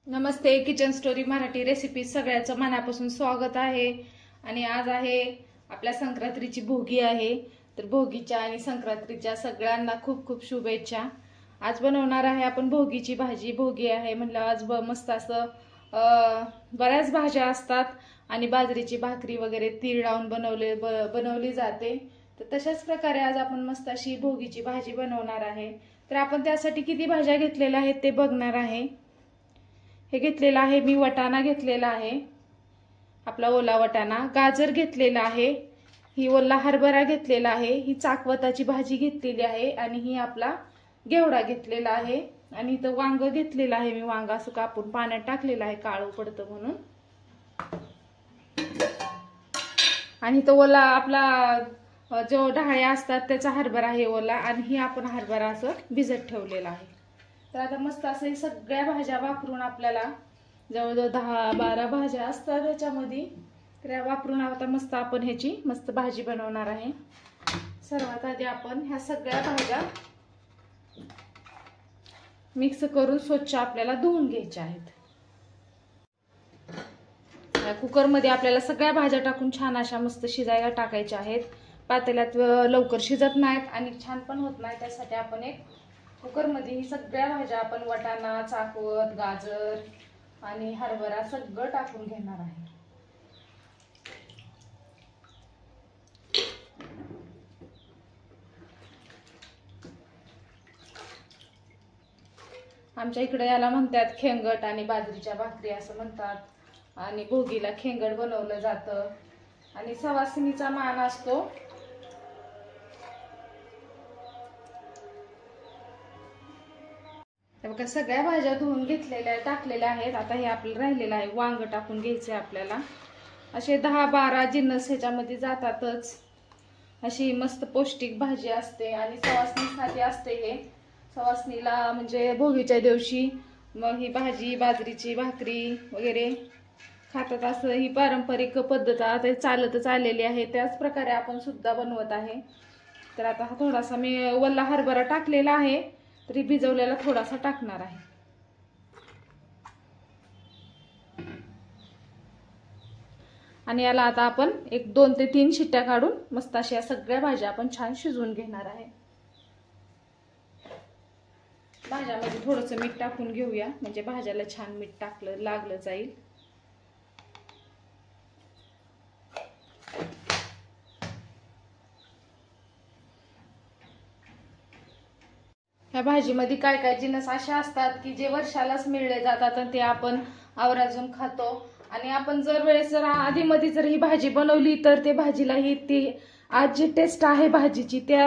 नमस्ते, kitchen story Marathi recipe सगळ्याचं मनापासून स्वागत आहे। आणि आज आहे आपल्या संक्रांतीची भोगी आहे, तर भोगीच्या आणि संक्रांतीच्या सगळ्यांना खूप खूप शुभेच्छा। आज बनवणार आहे आपण भोगीची भाजी। भोगी आहे म्हणलं आज मस्त असं बऱ्याच भाज्या असतात आणि बाजरीची भाकरी वगैरे तीळ लावून बनवली जाते। तर तशाच प्रकारे आज आपण मस्त अशी भोगीची भाजी बनवणार आहे। तर आपण त्यासाठी किती भाज्या घेतलेल्या आहेत ते बघणार आहे। हे घेतलेला आहे मी वटाणा घेतलेला आहे, आपला ओला वटाणा, गाजर घेतलेला आहे, ही ओला हरभरा घेतलेला आहे, ही चाकवताची भाजी घेतलेली आहे आणि ही आपला घेवडा घेतलेला आहे। आणि इथं वांग घेतलेला आहे मी, वांग असं कापून पाण्यात टाकलेलं आहे काळं पडतं म्हणून। आणि इथं ओला आपला जो डहाळ्या असतात त्याचा हरभरा आहे ओला, आणि ही आपण हरभरा असं भिजत ठेवलेला आहे। तर आता मस्त असं सगळ्या भाज्या वापरून आपल्याला जवळजवळ 10-12 भाज्या असतात त्याच्यामध्ये, तर वापरून आता मस्त आपण ह्याची मस्त भाजी बनवणार आहे। सर्वात आधी आपण ह्या सगळ्या भाज्या मिक्स करून स्वच्छ आपल्याला धुवून घ्यायच्या आहेत। कुकर मध्ये आपल्याला सगळ्या भाज्या टाकून छान अशा मस्त शिजायला टाकायच्या आहेत। पातेल्यात लवकर शिजत नाहीत आणि छान पण होत नाही, त्यासाठी आपण एक कुकर मध्ये ही सगळ्या भाज्या आपण वटाणा, चाकवत, गाजर आणि हरभरा सगळं टाकून घेणार आहे। आमच्या इकडे याला म्हणतात खेंगट आणि बाजरीच्या भाकरी असं म्हणतात, आणि भोगीला खेंगट बनवलं जातं आणि सवासणीचा मान असतो। बघा सगळ्या भाज्या धुवून घेतलेल्या टाकलेल्या आहेत। आता हे आपल्याला राहिलेलं आहे वांग टाकून घ्यायचे आपल्याला। असे 10-12 जिन्नस ह्याच्यामध्ये जातातच। अशी मस्त पौष्टिक भाजी असते आणि सवासणीसाठी असते हे। सवासणीला म्हणजे भोगीच्या दिवशी मग ही भाजी बाजरीची भाकरी वगैरे खातात, असं ही पारंपरिक पद्धत आता चालतच आलेली आहे। त्याच प्रकारे आपण सुद्धा बनवत आहे। तर आता हा थोडासा मी वल्ला हरभरा टाकलेला आहे, तरी भिजवलेला थोडासा टाकणार आहे। आणि याला आता आपण 1-2 ते 3 शिट्ट्या काढून मस्त अशा सगळ्या भाज्या आपण छान शिजवून घेणार आहे। भाज्यामध्ये थोडंसं मीठ टाकून घेऊया, म्हणजे भाज्याला छान मीठ लागलं जाईल। ह्या भाजीमध्ये काय काय जिन्नस असे असतात की जे वर्षालाच मिळले जातात आणि ते आपण आवर्जून खातो। आणि आपण जर आधीमध्ये जर ही भाजी बनवली तर ते भाजीला ही ती आज जी टेस्ट आहे भाजीची, त्या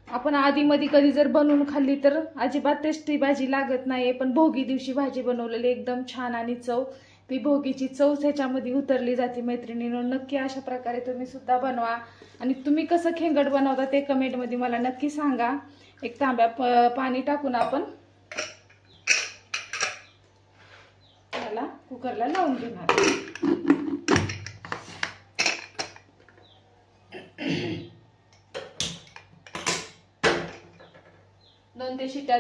आपण आधीमध्ये कधी जर बनवून खाल्ली तर अजिबात टेस्टी भाजी लागत नाही। पण भोगी दिवशी भाजी बनवलेली एकदम छान आणि चव, ती भोगीची चव ह्याच्यामध्ये उतरली जाते। मैत्रिणींनो, नक्की अशा प्रकारे तुम्ही सुद्धा बनवा आणि तुम्ही कसं खेंगट बनवता ते कमेंट मध्ये मला नक्की सांगा। एक तांब्या पाणी टाकून आपण त्याला कुकरला लावून घेणार।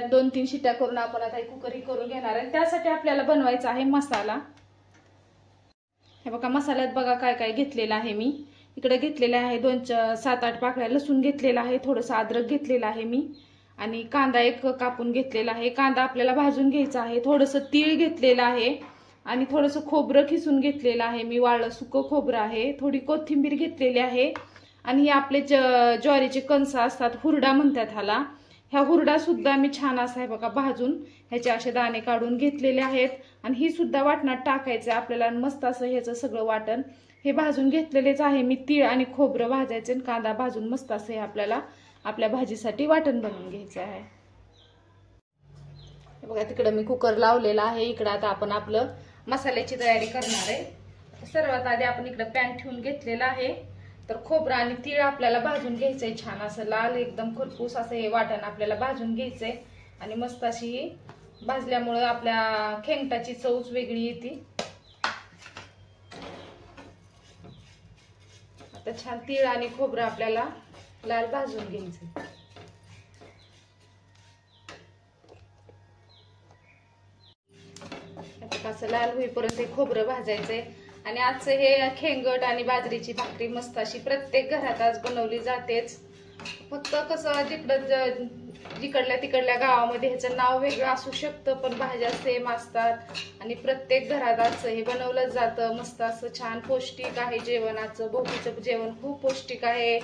2-3 शिट्ट्या करून आपण आता कुकर करून घेणार आहे। त्यासाठी आपल्याला बनवायचा आहे मसाला। हे बघा मसाल्यात बघा काय काय घेतलेलं आहे मी। इकडे घेतलेले आहे 7-8 पाकळ्या लसूण घेतलेला आहे, थोडंसं अद्रक घेतलेलं आहे मी, आणि कांदा एक कापून घेतलेला आहे। कांदा आपल्याला भाजून घ्यायचा आहे। थोडंसं तीळ घेतलेलं आहे आणि थोडंसं खोबरं खिसून घेतलेलं आहे मी, वाळलं सुकं खोबरं आहे, थोडी कोथिंबीर घेतलेली आहे। आणि हे आपले ज्वारीचे कणस असतात, हुरडा म्हणतात ह्याला, ह्या हुरडा सुद्धा मी छान असा आहे बघा भाजून ह्याचे असे दाणे काढून घेतलेले आहेत। आणि ही सुद्धा वाटणात टाकायचं आपल्याला, मस्त असं ह्याचं सगळं वाटण हे भाजून घेतलेलेच आहे मी। तीळ आणि खोबरं भाजायचे, कांदा भाजून मस्त असं हे आपल्याला आपल्या भाजीसाठी वाटण बनवून घ्यायचं आहे। हे बघा तिकडे मी कुकर लावलेला आहे, इकडे आता आपण आपलं मसाल्याची तयारी करणार आहे। सर्वात आधी आपण इकडे पॅन ठेवून घेतलेला आहे, तर खोबरं आणि तीळ आपल्याला भाजून घ्यायचंय छान असं लाल एकदम खरपूस असं हे वाटण आपल्याला भाजून घ्यायचंय। आणि मस्त अशी भाजल्यामुळे आपल्या खेंगटाची चवच वेगळी येते। आता छान तीळ आणि खोबरं आपल्याला लाल भाजून घ्यायचं। असं लाल होईपर्यंत हे खोबरं भाजायचंय. आणि आजचं हे खेंगट आणि बाजरीची भाकरी मस्त अशी प्रत्येक घरात आज बनवली जातेच. फक्त कसं जिकडल्या तिकडल्या गावामध्ये ह्याचं नाव वेगळं असू शकतं, पण भाज्या सेम असतात आणि प्रत्येक घरात आजचं हे बनवलं जातं. मस्त असं छान पौष्टिक आहे जेवणाचं. भोगीचं जेवण खूप पौष्टिक आहे.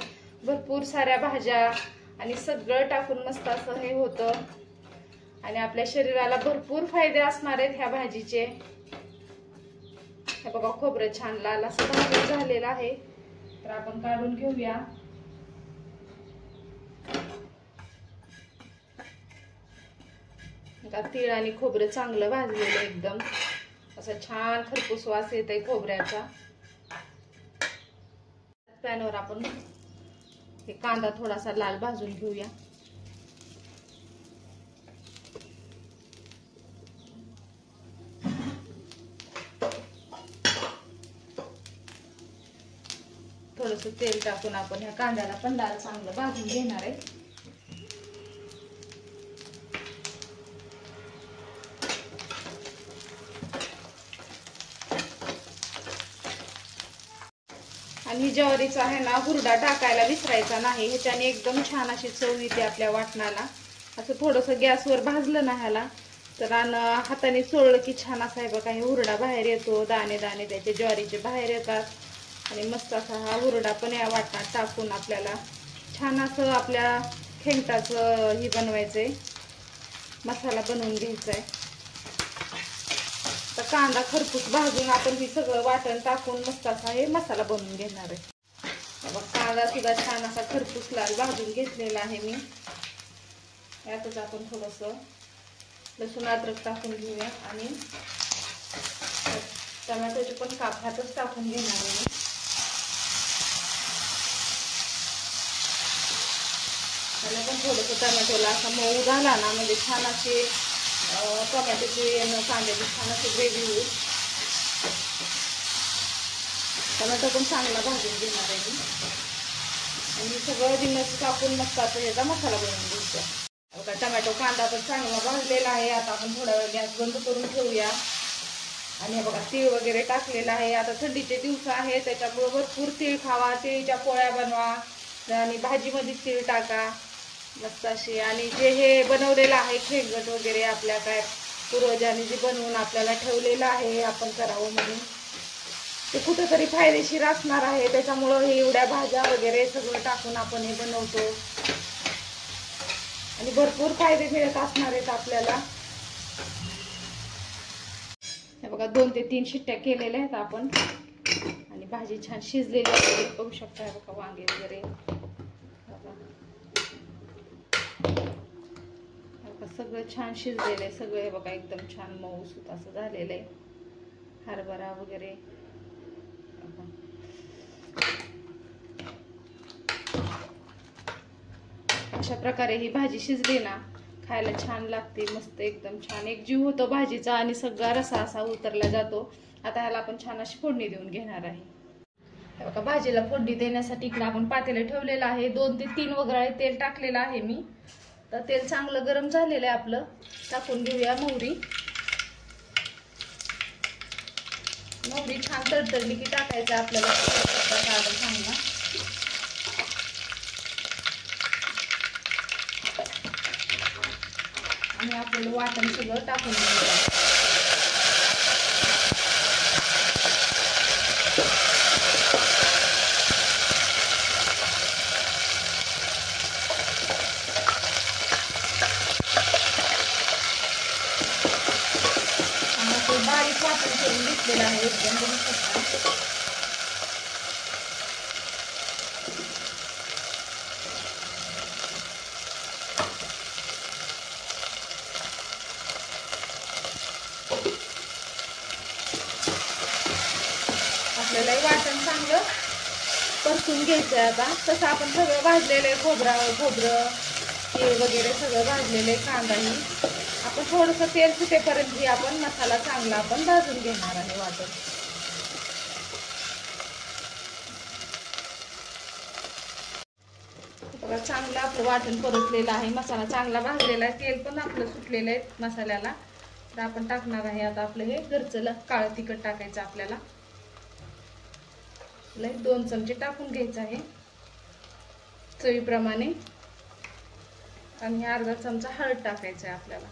भरपूर साऱ्या भाज्या आणि सगळं टाकून मस्त असं हे होतं आणि आपल्या शरीराला भरपूर फायदे असणार आहेत ह्या भाजीचे. हे बघा खोबरं छान लाल असं भाजून झालेलं आहे, तर आपण काढून घेऊया. तीळ आणि खोबरं चांगलं भाजलेलं एकदम असं छान खरपूस वास येत आहे खोबऱ्याचा. पॅनवर आपण हे कांदा थोडासा लाल भाजून घेऊया. थोडस तेल टाकून आपण ह्या कांद्याला पण लाल चांगलं भाजून घेणार आहे. आणि ज्वारीचा आहे ना हुरडा टाकायला विसरायचा नाही. ह्याच्याने एकदम छान अशी चव येते आपल्या वाटणाला. असं थोडंसं गॅसवर भाजलं ना ह्याला, तर हाताने चोळलं की छान असा आहे बघा हे हुरडा बाहेर येतो. दाणे दाणे त्याचे ज्वारीचे बाहेर येतात आणि मस्त असा हा हुरडा पण या वाटणात टाकून आपल्याला छान असं आपल्या खेंगटाचं ही बनवायचंय, मसाला बनवून घ्यायचा आहे. तर कांदा खरपूस भाजून आपण हे सगळं वाटण टाकून मस्त असा हे मसाला बनवून घेणार आहे. कांदा सुद्धा छान असा खरपूस लाल भाजून घेतलेला आहे मी. यातच आपण थोडंसं लसूण अद्रक टाकून घेऊया आणि टोमॅटोचे पण काप ह्यातच टाकून घेणार आहे. त्याला पण थोडंसं टोमॅटोला असा मऊ झाला ना म्हणजे छान असे टोमॅटोची कांद्याची छान असे ग्रेव्ही होईल. टोमॅटो पण चांगला भाजून घेणार आहे मी आणि सगळं जिन्नस टाकून मस्त आता याचा मसाला बनवून घ्यायचा. बघा टोमॅटो कांदा पण चांगला भाजलेला आहे. आता आपण थोडा वेळ गॅस बंद करून ठेवूया. आणि बघा तीळ वगैरे टाकलेला आहे. आता थंडीचे दिवस आहे त्याच्यामुळे भरपूर तीळ खावा. तिळच्या पोळ्या बनवा आणि भाजीमध्ये तीळ टाका मस्त अशी. आणि जे हे बनवलेलं आहे खेंगट वगैरे आपल्या काय पूर्वजांनी जे बनवून आपल्याला ठेवलेलं आहे आपण करावं म्हणून, ते कुठेतरी फायदेशीर असणार आहे. त्याच्यामुळं हे एवढ्या भाज्या वगैरे सगळं टाकून आपण हे बनवतो आणि भरपूर फायदे मिळत असणार आहेत आपल्याला. हे बघा 2 ते 3 शिट्ट्या केलेल्या आहेत आपण आणि भाजी छान शिजलेली आहे. बघू शकता हे बघा वांगे वगैरे सगळं छान शिजलेलं आहे. सगळं हे बघा एकदम छान मऊसूत असं झालेलं आहे. हरभरा वगैरे अशा प्रकारे ही भाजी शिजली ना खायला छान लागते. मस्त एकदम छान एक जीव होतो भाजीचा आणि सगळा रसा असा उतरला जातो. आता ह्याला आपण छान अशी फोडणी देऊन घेणार आहे. बघा भाजीला फोडणी देण्यासाठी इकडे आपण पातेलं ठेवलेलं आहे. 2 ते 3 वगैरे तेल टाकलेलं आहे मी. तर तेल चांगलं गरम झालेलं आहे आपलं. टाकून घेऊया मोहरी. मोहरी छान तडतडली की टाकायचं आपल्याला चांगला. आणि आपल्याला वाटण सगळं टाकून घ्यायचं. बारीक वाटण करून घेतलेलं आहे एकदम. बघू शकता आपल्याला वाटण चांगलं परतून घ्यायचं आहे. आता तसं आपण सगळं भाजलेलं आहे. खोबरं तीळ वगैरे सगळं भाजलेलं आहे. कांदाही आपण थोडंसं तेल सुटेपर्यंत आपण मसाला चांगला आपण भाजून घेणार आहे. वाटण बघा चांगलं आपलं वाटण परतलेलं आहे. मसाला चांगला भाजलेला आहे. तेल पण आपलं सुटलेलं आहे मसाल्याला. तर आपण टाकणार आहे आता आपलं हे घरचं काळं तिखट टाकायचं आपल्याला. 2 चमचे टाकून घ्यायचं आहे चवीप्रमाणे. आणि अर्धा चमचा हळद टाकायचं आहे आपल्याला.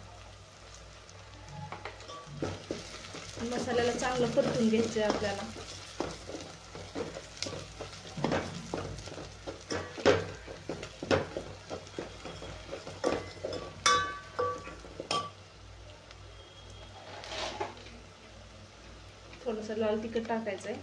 मसाल्याला चांगलं परतून घ्यायचं आहे आपल्याला. थोडंसं लाल तिखट टाकायचं आहे.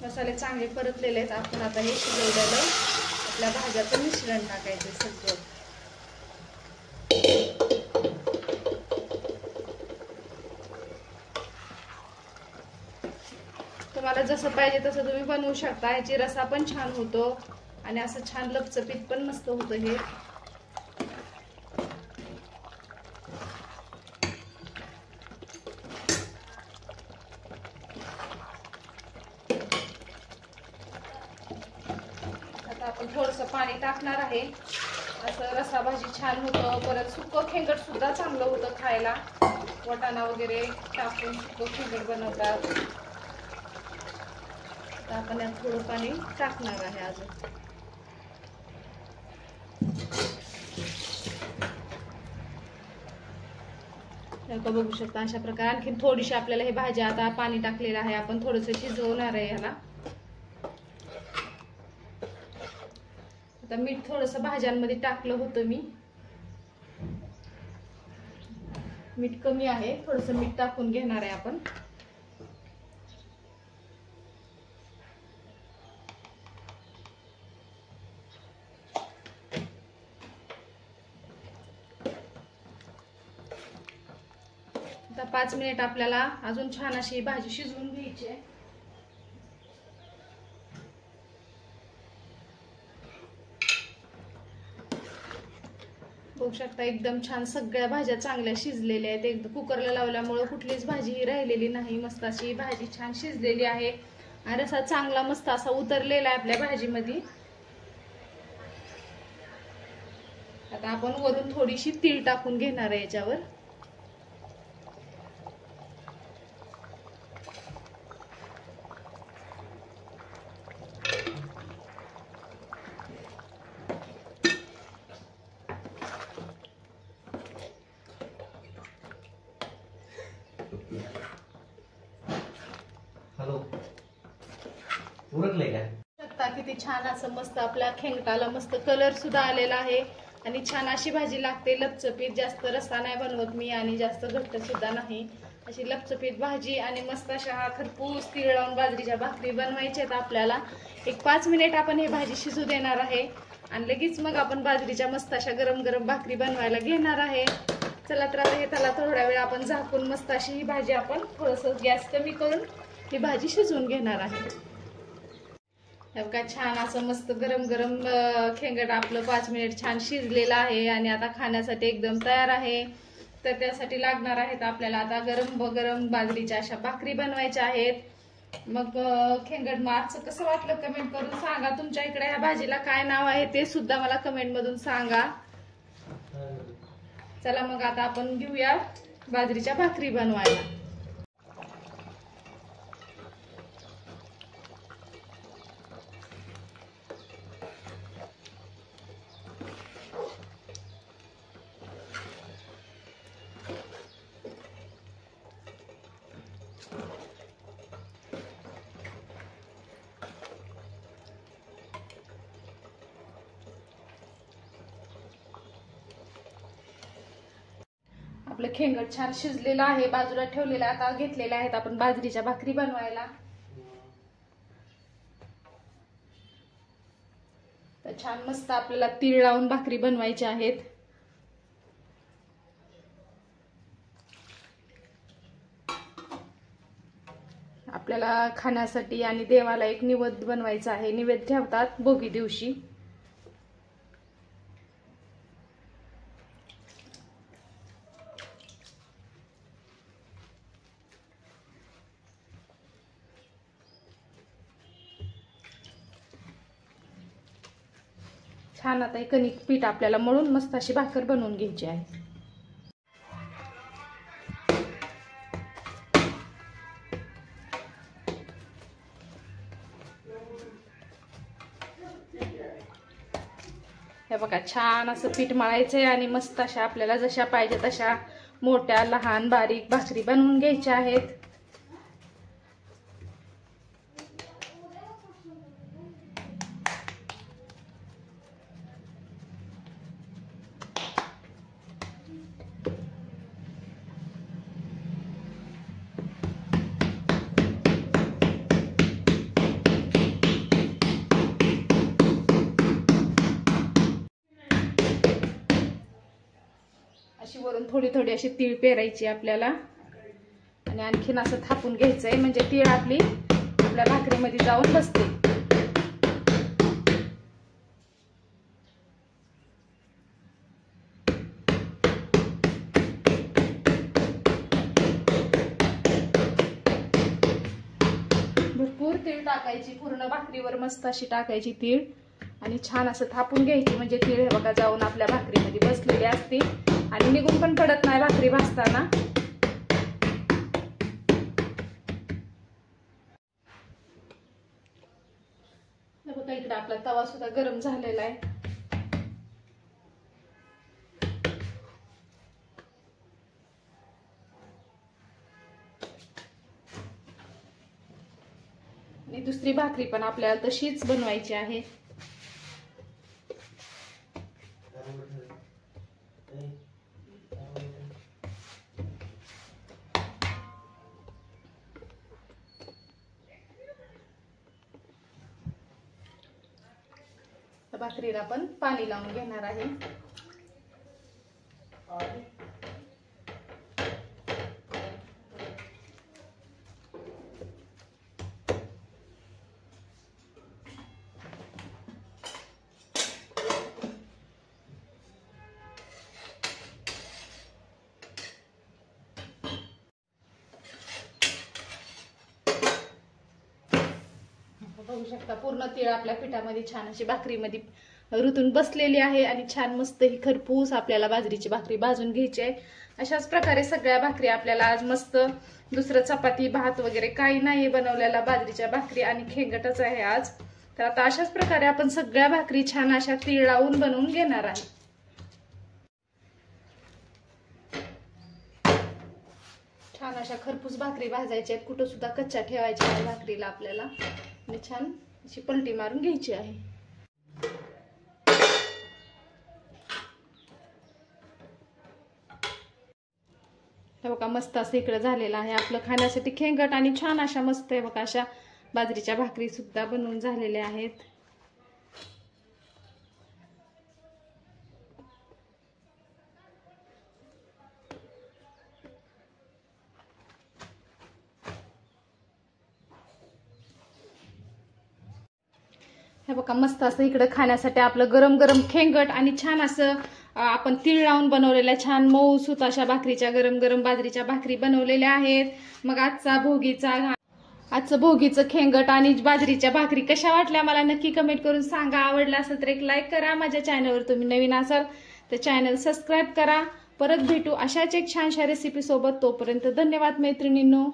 मसाले चांगले परतलेले आहेत. आपण आता हे शिजवलेलं आपल्या भाज्याचं मिश्रण टाकायचं सगळं. तुम्हाला जसं पाहिजे तसं तुम्ही बनवू शकता. याची रसा पण छान होतो आणि असं छान लपचपीत पण मस्त होतं हे. आता आपण थोडंसं पाणी टाकणार आहे. असं रसा भाजी छान होतं. परत सुकं खेंगट सुद्धा चांगलं होतं खायला. वाटाणा वगैरे टाकून सुकं खेंगट बनवतात. तर आपण यात थोडं पाणी टाकणार आहे अजून. बघू शकता अशा प्रकारे. आणखी थोडीशी आपल्याला हे भाजी आता पाणी टाकलेलं आहे. आपण थोडंसं शिजवणार आहे ह्याला. आता मीठ थोडंसं भाज्यांमध्ये टाकलं होतं मी. मीठ कमी आहे. थोडंसं मीठ टाकून घेणार आहे आपण. आता 5 मिनिट आपल्याला अजून छान अशी भाजी शिजवून घ्यायची आहे. बघू शकता एकदम छान सगळ्या भाज्या चांगल्या शिजलेल्या आहेत. एकदम कुकरला लावल्यामुळे कुठलीच भाजी ही राहिलेली नाही. मस्त अशी भाजी छान शिजलेली आहे आणि रसा चांगला मस्त असा उतरलेला आहे आपल्या भाजीमध्ये. आता आपण वरून थोडीशी तीळ टाकून घेणार आहे याच्यावर. हॅलो, उरकले का? शकता किती छान असं मस्त आपल्या खेंगटाला मस्त कलर सुद्धा आलेला आहे आणि छान अशी भाजी लागते लपचपीत. जास्त रस्सा नाही बनवत मी आणि जास्त घट्ट सुद्धा नाही. अशी लपचपीत भाजी आणि मस्त अशा खरपूस तीळ लावून बाजरीच्या भाकरी बनवायच्या आहेत आपल्याला. एक 5 मिनिट आपण ही भाजी शिजू देणार आहे आणि लगेच मग आपण बाजरीच्या मस्त अशा गरम गरम भाकरी बनवायला घेणार आहे. चला तर आता हे त्याला थोड्या वेळ आपण झाकून मस्त अशी ही भाजी आपण थोडंसं गॅस कमी करून ही भाजी शिजवून घेणार आहे. बघा छान असं मस्त गरम गरम खेंगट आपलं 5 मिनिट छान शिजलेलं आहे आणि आता खाण्यासाठी एकदम तयार आहे. तर त्यासाठी लागणार आहेत आपल्याला आता गरम गरम बाजरीच्या अशा भाकरी बनवायच्या आहेत. मग खेंगट मागचं कसं वाटलं कमेंट करून सांगा. तुमच्या इकडे ह्या भाजीला काय नाव आहे ते सुद्धा मला कमेंट मधून सांगा. चला मग आता आपण घेऊया बाजरीच्या भाकरी बनवायला. आपलं खेंगट छान शिजलेलं आहे. बाजूला ठेवलेलं आता घेतलेल्या आहेत आपण बाजरीच्या भाकरी बनवायला. तर छान मस्त आपल्याला तीळ लावून भाकरी बनवायच्या आहेत. आपल्याला खाण्यासाठी आणि देवाला एक निवेद्य बनवायचा आहे. निवेद्य ठेवतात भोगी दिवशी. छान आता हे कणिक पीठ आपल्याला मळून मस्त अशी भाकर बनवून घ्यायची आहे. हे बघा छान असं पीठ मळायचंय आणि मस्त अशा आपल्याला जशा पाहिजे तशा मोठ्या लहान बारीक भाकरी बनवून घ्यायच्या आहेत. अशी वरून थोडी थोडी अशी तीळ पेरायची आपल्याला आणि आणखीन असं थापून घ्यायचंय म्हणजे तीळ आपली आपल्या भाकरीमध्ये जाऊन बसते. भरपूर तीळ टाकायची, पूर्ण भाकरीवर मस्त अशी टाकायची तीळ आणि छान असं थापून घ्यायची म्हणजे तीळ हे बघा जाऊन आपल्या भाकरीमध्ये बसलेली असते आणि निघून पण पडत नाही भाकरी भाजताना. बघा इकडे आपला तवा सुद्धा गरम झालेला आहे. आणि दुसरी भाकरी पण आपल्याला तशीच बनवायची आहे. भाकरीला पण पाणी लावून घेणार आहे. बघू शकता पूर्ण तीळ आपल्या पिठामध्ये छान अशी भाकरीमध्ये रुतून बसलेली आहे आणि छान मस्त ही खरपूस आपल्याला बाजरीची भाकरी भाजून घ्यायची आहे. अशाच प्रकारे सगळ्या भाकरी आपल्याला आज मस्त दुसरं चपाती भात वगैरे काही नाही बनवलेला बाजरीच्या भाकरी आणि खेंगटच आहे आज. तर आता अशाच प्रकारे आपण सगळ्या भाकरी छान अशा तीळ लावून बनवून घेणार आहे. छान अशा खरपूस भाकरी भाजायच्या आहेत, कुठं सुद्धा कच्च्या ठेवायच्या आहे भाकरीला आपल्याला आणि छान अशी पलटी मारून घ्यायची आहे. हे बघा मस्त असं इकडे झालेलं आहे आपलं खाण्यासाठी खेंगट आणि छान अशा मस्त आहे बघा अशा बाजरीच्या भाकरी सुद्धा बनवून झालेल्या आहेत. हे बघा मस्त असं इकडे खाण्यासाठी आपलं गरम गरम खेंगट आणि छान असं आपण तीळ लावून बनवलेल्या छान मऊ सुत अशा भाकरीच्या गरम गरम बाजरीच्या भाकरी बनवलेल्या आहेत. मग आजचं भोगीचं खेंगट आणि बाजरीच्या भाकरी कशा वाटल्या मला नक्की कमेंट करून सांगा. आवडला असेल तर एक लाईक करा. माझ्या चॅनलवर तुम्ही नवीन असाल तर चॅनल सबस्क्राईब करा. परत भेटू अशाच एक छानशा रेसिपी सोबत. तोपर्यंत धन्यवाद मैत्रिणींनो.